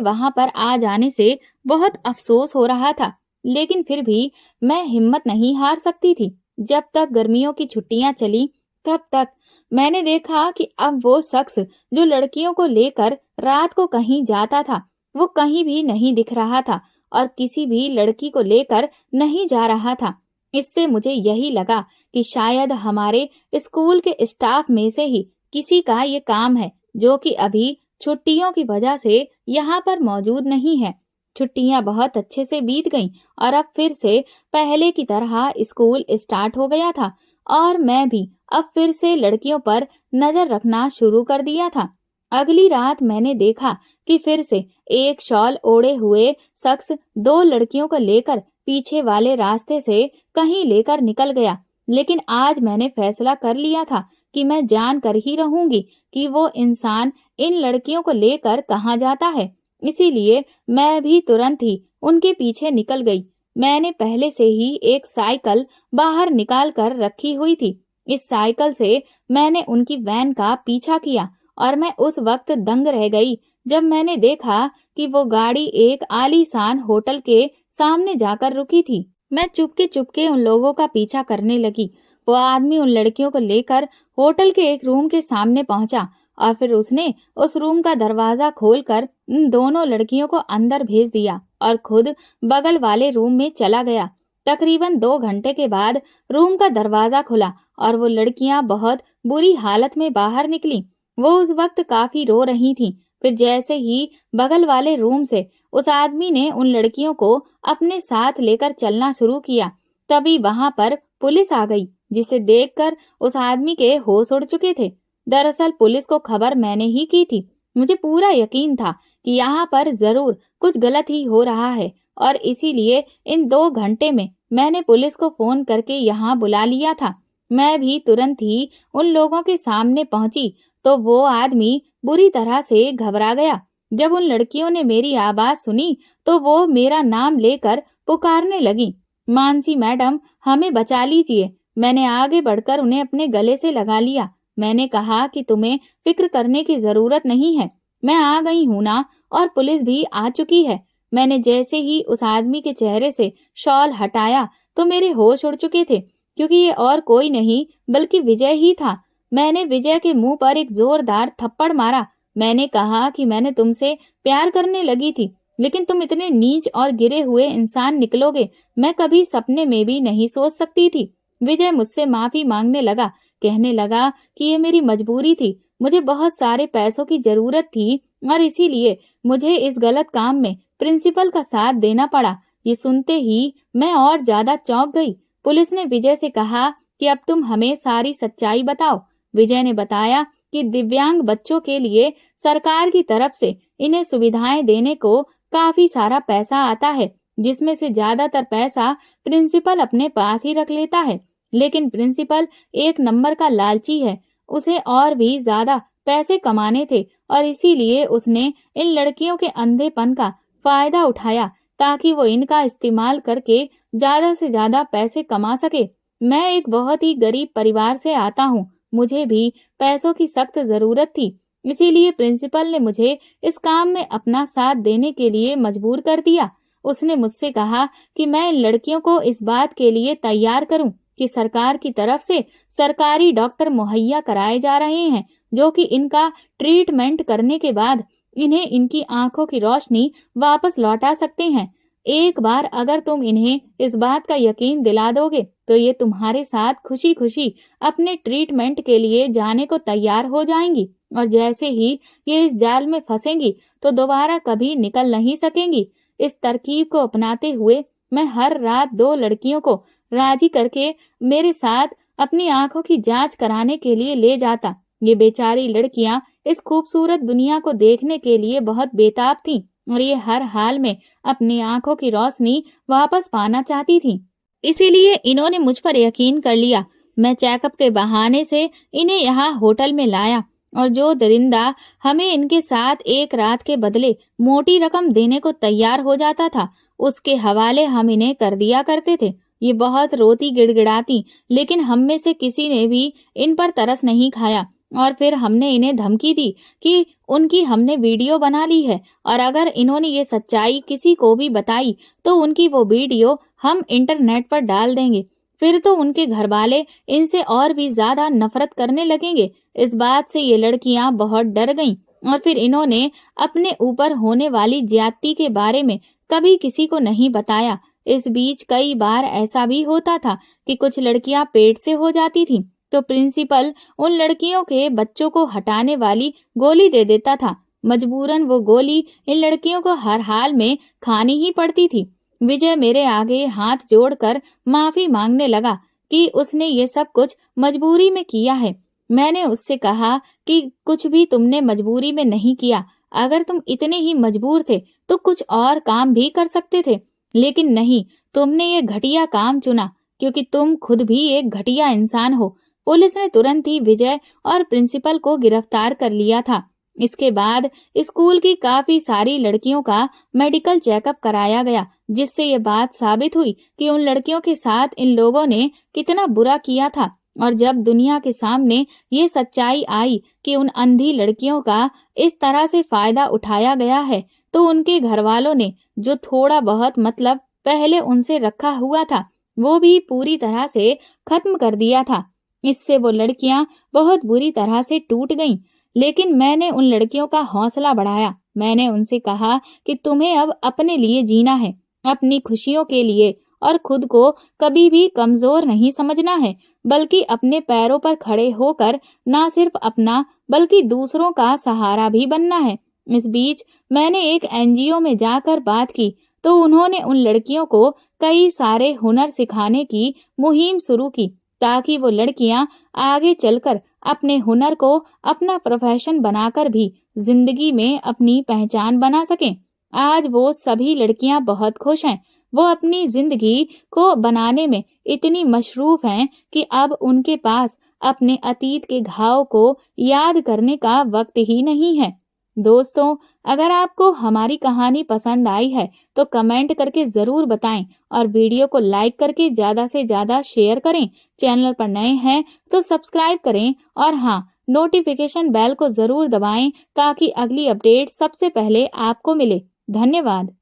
वहां पर आ जाने से बहुत अफसोस हो रहा था, लेकिन फिर भी मैं हिम्मत नहीं हार सकती थी। जब तक गर्मियों की छुट्टियां चली, तब तक मैंने देखा कि अब वो शख्स जो लड़कियों को लेकर रात को कहीं जाता था, वो कहीं भी नहीं दिख रहा था और किसी भी लड़की को लेकर नहीं जा रहा था। इससे मुझे यही लगा कि शायद हमारे स्कूल के स्टाफ में से ही किसी का ये काम है, जो कि अभी छुट्टियों की वजह से यहाँ पर मौजूद नहीं है। छुट्टियां बहुत अच्छे से बीत गईं और अब फिर से पहले की तरह स्कूल स्टार्ट हो गया था, और मैं भी अब फिर से लड़कियों पर नजर रखना शुरू कर दिया था। अगली रात मैंने देखा कि फिर से एक शॉल ओढ़े हुए शख्स दो लड़कियों को लेकर पीछे वाले रास्ते से कहीं लेकर निकल गया, लेकिन आज मैंने फैसला कर लिया था कि मैं जान कर ही रहूंगी कि वो इंसान इन लड़कियों को लेकर कहाँ जाता है। इसीलिए मैं भी तुरंत ही उनके पीछे निकल गई। मैंने पहले से ही एक साइकिल बाहर निकाल कर रखी हुई थी। इस साइकिल से मैंने उनकी वैन का पीछा किया और मैं उस वक्त दंग रह गई जब मैंने देखा कि वो गाड़ी एक आलीशान होटल के सामने जाकर रुकी थी। मैं चुपके चुपके उन लोगों का पीछा करने लगी। वो आदमी उन लड़कियों को लेकर होटल के एक रूम के सामने पहुंचा और फिर उसने उस रूम का दरवाजा खोलकर उन दोनों लड़कियों को अंदर भेज दिया और खुद बगल वाले रूम में चला गया। तकरीबन 2 घंटे के बाद रूम का दरवाजा खुला और वो लड़कियां बहुत बुरी हालत में बाहर निकली। वो उस वक्त काफी रो रही थीं। फिर जैसे ही बगल वाले रूम से उस आदमी ने उन लड़कियों को अपने साथ लेकर चलना शुरू किया, तभी वहां पर पुलिस आ गई, जिसे देखकर उस आदमी के होश उड़ चुके थे। दरअसल पुलिस को खबर मैंने ही की थी। मुझे पूरा यकीन था कि यहाँ पर जरूर कुछ गलत ही हो रहा है, और इसीलिए इन 2 घंटे में मैंने पुलिस को फोन करके यहाँ बुला लिया था। मैं भी तुरंत ही उन लोगों के सामने पहुंची तो वो आदमी बुरी तरह से घबरा गया। जब उन लड़कियों ने मेरी आवाज सुनी तो वो मेरा नाम लेकर पुकारने लगी। मानसी मैडम, हमें बचा लीजिए। मैंने आगे बढ़कर उन्हें अपने गले से लगा लिया। मैंने कहा कि तुम्हें फिक्र करने की जरूरत नहीं है, मैं आ गई हूं ना, और पुलिस भी आ चुकी है। मैंने जैसे ही उस आदमी के चेहरे से शॉल हटाया तो मेरे होश उड़ चुके थे, क्योंकि ये और कोई नहीं बल्कि विजय ही था। मैंने विजय के मुंह पर एक जोरदार थप्पड़ मारा। मैंने कहा कि मैंने तुमसे प्यार करने लगी थी, लेकिन तुम इतने नीच और गिरे हुए इंसान निकलोगे, मैं कभी सपने में भी नहीं सोच सकती थी। विजय मुझसे माफी मांगने लगा, कहने लगा कि ये मेरी मजबूरी थी, मुझे बहुत सारे पैसों की जरूरत थी और इसीलिए मुझे इस गलत काम में प्रिंसिपल का साथ देना पड़ा। ये सुनते ही मैं और ज्यादा चौंक गई। पुलिस ने विजय से कहा कि अब तुम हमें सारी सच्चाई बताओ। विजय ने बताया कि दिव्यांग बच्चों के लिए सरकार की तरफ से इन्हें सुविधाएं देने को काफी सारा पैसा आता है, जिसमें से ज्यादातर पैसा प्रिंसिपल अपने पास ही रख लेता है। लेकिन प्रिंसिपल एक नंबर का लालची है, उसे और भी ज्यादा पैसे कमाने थे और इसीलिए उसने इन लड़कियों के अंधेपन का फायदा उठाया ताकि वो इनका इस्तेमाल करके ज्यादा से ज्यादा पैसे कमा सके। मैं एक बहुत ही गरीब परिवार से आता हूँ, मुझे भी पैसों की सख्त जरूरत थी, इसीलिए प्रिंसिपल ने मुझे इस काम में अपना साथ देने के लिए मजबूर कर दिया। उसने मुझसे कहा कि मैं इन लड़कियों को इस बात के लिए तैयार करूं कि सरकार की तरफ से सरकारी डॉक्टर मुहैया कराए जा रहे हैं, जो कि इनका ट्रीटमेंट करने के बाद इन्हें इनकी आंखों की रोशनी वापस लौटा सकते हैं। एक बार अगर तुम इन्हें इस बात का यकीन दिला दोगे तो ये तुम्हारे साथ खुशी खुशी अपने ट्रीटमेंट के लिए जाने को तैयार हो जाएंगी, और जैसे ही ये इस जाल में फंसेंगी तो दोबारा कभी निकल नहीं सकेंगी। इस तरकीब को अपनाते हुए मैं हर रात 2 लड़कियों को राजी करके मेरे साथ अपनी आंखों की जांच कराने के लिए ले जाता। ये बेचारी लड़कियां इस खूबसूरत दुनिया को देखने के लिए बहुत बेताब थीं और ये हर हाल में अपनी आंखों की रोशनी वापस पाना चाहती थीं। इसीलिए इन्होंने मुझ पर यकीन कर लिया। मैं चेकअप के बहाने से इन्हें यहाँ होटल में लाया और जो दरिंदा हमें इनके साथ एक रात के बदले मोटी रकम देने को तैयार हो जाता था, उसके हवाले हम इन्हें कर दिया करते थे। ये बहुत रोती गिड़गिड़ाती, लेकिन हम में से किसी ने भी इन पर तरस नहीं खाया और फिर हमने इन्हें धमकी दी कि उनकी हमने वीडियो बना ली है और अगर इन्होंने ये सच्चाई किसी को भी बताई तो उनकी वो वीडियो हम इंटरनेट पर डाल देंगे। फिर तो उनके घर वाले इनसे और भी ज्यादा नफरत करने लगेंगे। इस बात से ये लड़कियां बहुत डर गईं और फिर इन्होंने अपने ऊपर होने वाली ज्यादती के बारे में कभी किसी को नहीं बताया। इस बीच कई बार ऐसा भी होता था कि कुछ लड़कियां पेट से हो जाती थीं, तो प्रिंसिपल उन लड़कियों के बच्चों को हटाने वाली गोली दे देता था। मजबूरन वो गोली इन लड़कियों को हर हाल में खानी ही पड़ती थी। विजय मेरे आगे हाथ जोड़कर माफी मांगने लगा कि उसने ये सब कुछ मजबूरी में किया है। मैंने उससे कहा कि कुछ भी तुमने मजबूरी में नहीं किया, अगर तुम इतने ही मजबूर थे तो कुछ और काम भी कर सकते थे, लेकिन नहीं, तुमने ये घटिया काम चुना क्योंकि तुम खुद भी एक घटिया इंसान हो। पुलिस ने तुरंत ही विजय और प्रिंसिपल को गिरफ्तार कर लिया था। इसके बाद स्कूल की काफी सारी लड़कियों का मेडिकल चेकअप कराया गया, जिससे ये बात साबित हुई कि उन लड़कियों के साथ इन लोगों ने कितना बुरा किया था। और जब दुनिया के सामने ये सच्चाई आई कि उन अंधी लड़कियों का इस तरह से फायदा उठाया गया है, तो उनके घर वालों ने जो थोड़ा बहुत मतलब पहले उनसे रखा हुआ था वो भी पूरी तरह से खत्म कर दिया था। इससे वो लड़कियां बहुत बुरी तरह से टूट गईं। लेकिन मैंने उन लड़कियों का हौसला बढ़ाया। मैंने उनसे कहा कि तुम्हें अब अपने लिए जीना है, अपनी खुशियों के लिए, और खुद को कभी भी कमजोर नहीं समझना है, बल्कि अपने पैरों पर खड़े होकर ना सिर्फ अपना बल्कि दूसरों का सहारा भी बनना है। इस बीच मैंने एक एनजीओ में जाकर बात की तो उन्होंने उन लड़कियों को कई सारे हुनर सिखाने की मुहिम शुरू की ताकि वो लड़कियां आगे चलकर अपने हुनर को अपना प्रोफेशन बनाकर भी जिंदगी में अपनी पहचान बना सकें। आज वो सभी लड़कियां बहुत खुश हैं। वो अपनी जिंदगी को बनाने में इतनी मशरूफ हैं कि अब उनके पास अपने अतीत के घाव को याद करने का वक्त ही नहीं है। दोस्तों, अगर आपको हमारी कहानी पसंद आई है तो कमेंट करके ज़रूर बताएं और वीडियो को लाइक करके ज़्यादा से ज़्यादा शेयर करें। चैनल पर नए हैं तो सब्सक्राइब करें और हाँ, नोटिफिकेशन बेल को ज़रूर दबाएं ताकि अगली अपडेट सबसे पहले आपको मिले। धन्यवाद।